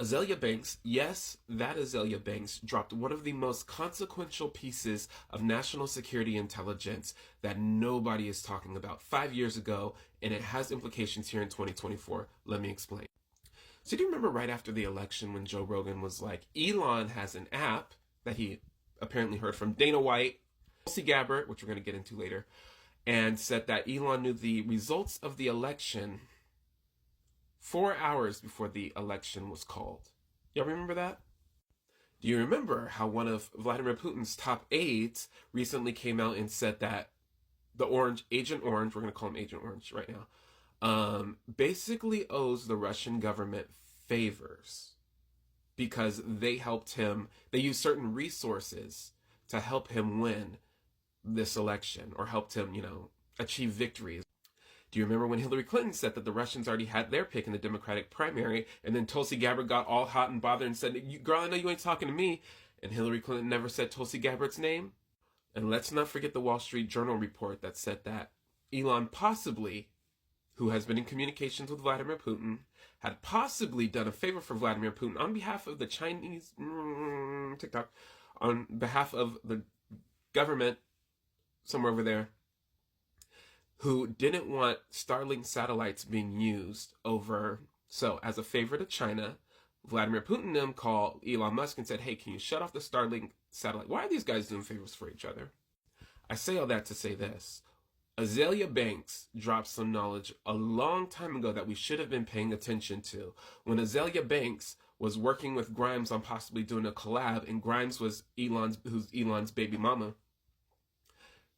Azealia Banks, yes, that Azealia Banks dropped one of the most consequential pieces of national security intelligence that nobody is talking about 5 years ago, and it has implications here in 2024. Let me explain. So, do you remember right after the election when Joe Rogan was like, Elon has an app that he apparently heard from Dana White, Tulsi Gabbard, which we're going to get into later, and said that Elon knew the results of the election 4 hours before the election was called. Y'all remember that? Do you remember how one of Vladimir Putin's top aides recently came out and said that Agent Orange, we're going to call him Agent Orange right now, basically owes the Russian government favors because they helped him, they used certain resources to help him win this election or helped him, achieve victories. Do you remember when Hillary Clinton said that the Russians already had their pick in the Democratic primary, and then Tulsi Gabbard got all hot and bothered and said, girl, I know you ain't talking to me, and Hillary Clinton never said Tulsi Gabbard's name? And let's not forget the Wall Street Journal report that said that Elon possibly, who has been in communications with Vladimir Putin, had possibly done a favor for Vladimir Putin on behalf of the Chinese TikTok, on behalf of the government somewhere over there, who didn't want Starlink satellites being used over. So, as a favor to China, Vladimir Putin and them called Elon Musk and said, hey, can you shut off the Starlink satellite? Why are these guys doing favors for each other? I say all that to say this. Azealia Banks dropped some knowledge a long time ago that we should have been paying attention to. When Azealia Banks was working with Grimes on possibly doing a collab, and Grimes was who's Elon's baby mama,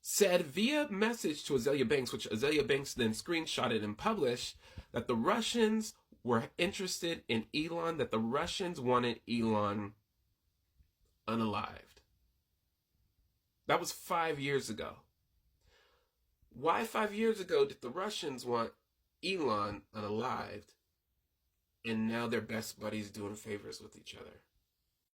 said via message to Azealia Banks, which Azealia Banks then screenshotted and published, that the Russians were interested in Elon, that the Russians wanted Elon unalived. That was 5 years ago. Why 5 years ago did the Russians want Elon unalived, and now they're best buddies doing favors with each other?